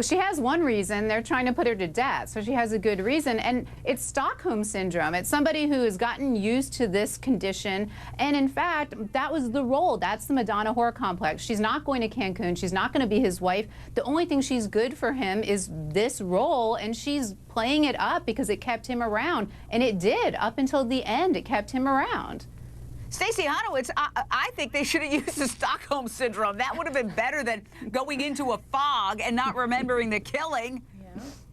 Well, she has one reason. They're trying to put her to death, so she has a good reason. And it's Stockholm Syndrome. It's somebody who has gotten used to this condition. And in fact, that was the role. That's the Madonna horror complex. She's not going to Cancun. She's not going to be his wife. The only thing she's good for him is this role, and she's playing it up because it kept him around. And it did. Up until the end, it kept him around. Stacey Honowitz, I think they should have used the Stockholm Syndrome. That would have been better than going into a fog and not remembering the killing.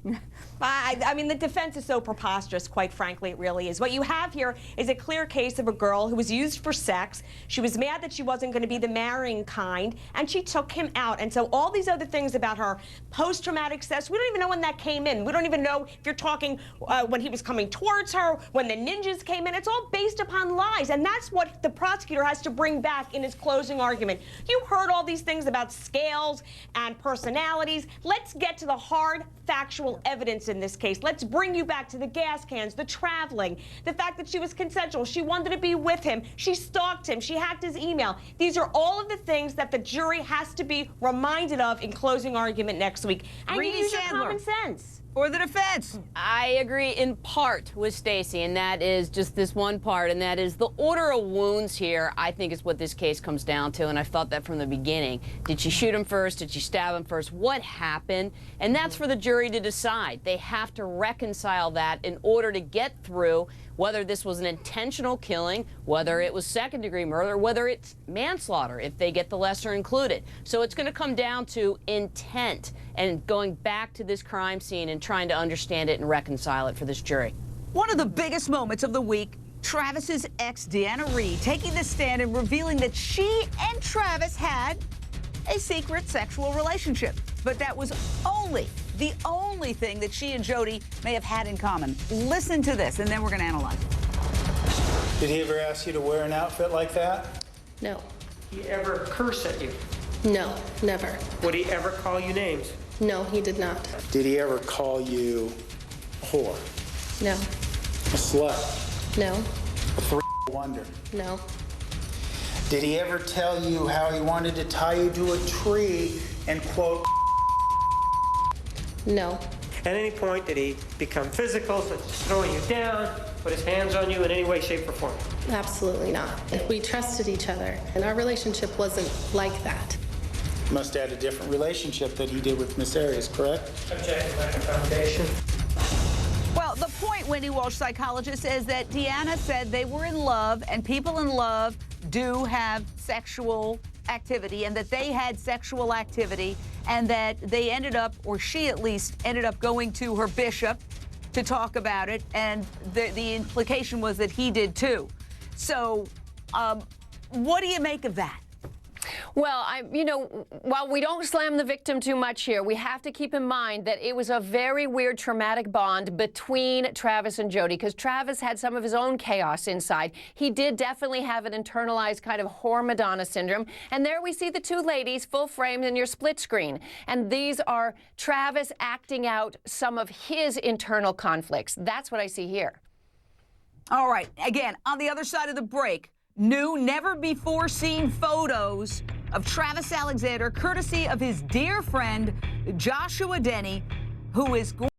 Yeah. I mean, the defense is so preposterous, quite frankly, it really is. What you have here is a clear case of a girl who was used for sex. She was mad that she wasn't going to be the marrying kind, and she took him out. And so all these other things about her post-traumatic stress, we don't even know when that came in. We don't even know if you're talking when he was coming towards her, when the ninjas came in. It's all based upon lies, and that's what the prosecutor has to bring back in his closing argument. You heard all these things about scales and personalities. Let's get to the hard, factual evidence in this case. Let's bring you back to the gas cans, the traveling, the fact that she was consensual. She wanted to be with him. She stalked him. She hacked his email. These are all of the things that the jury has to be reminded of in closing argument next week. And Rene you use your Sandler. common sense. For the defense. I agree in part with Stacey, and that is just this one part, and that is the order of wounds here, I think, is what this case comes down to, and I thought that from the beginning. Did she shoot him first? Did she stab him first? What happened? And that's for the jury to decide. They have to reconcile that in order to get through whether this was an intentional killing, whether it was second-degree murder, whether it's manslaughter, if they get the lesser included. So it's going to come down to intent and going back to this crime scene and trying to understand it and reconcile it for this jury. One of the biggest moments of the week, Travis's ex, Deanna Reed, taking the stand and revealing that she and Travis had a secret sexual relationship. But that was the only thing that she and Jodi may have had in common. Listen to this, and then we're going to analyze it. Did he ever ask you to wear an outfit like that? No. He ever curse at you? No, never. Would he ever call you names? No, he did not. Did he ever call you a whore? No. A slut? No. A wonder? No. Did he ever tell you how he wanted to tie you to a tree and quote? No. At any point, did he become physical, such as throwing you down, put his hands on you in any way, shape, or form? Absolutely not. We trusted each other, and our relationship wasn't like that. Must have had a different relationship that he did with Miss Arias, correct? Objective lack of foundation. Well, the point, Wendy Walsh, psychologist, is that Deanna said they were in love, and people in love do have sexual activity, and that they had sexual activity, and that they ended up, or she at least, ended up going to her bishop to talk about it, and the implication was that he did too. So, what do you make of that? Well, while we don't slam the victim too much here, we have to keep in mind that it was a very weird, traumatic bond between Travis and Jodi, because Travis had some of his own chaos inside. He did definitely have an internalized kind of whore Madonna syndrome. And there we see the two ladies full framed in your split screen. And these are Travis acting out some of his internal conflicts. That's what I see here. All right, again, on the other side of the break, new, never-before-seen photos of Travis Alexander, courtesy of his dear friend, Joshua Denny, who is going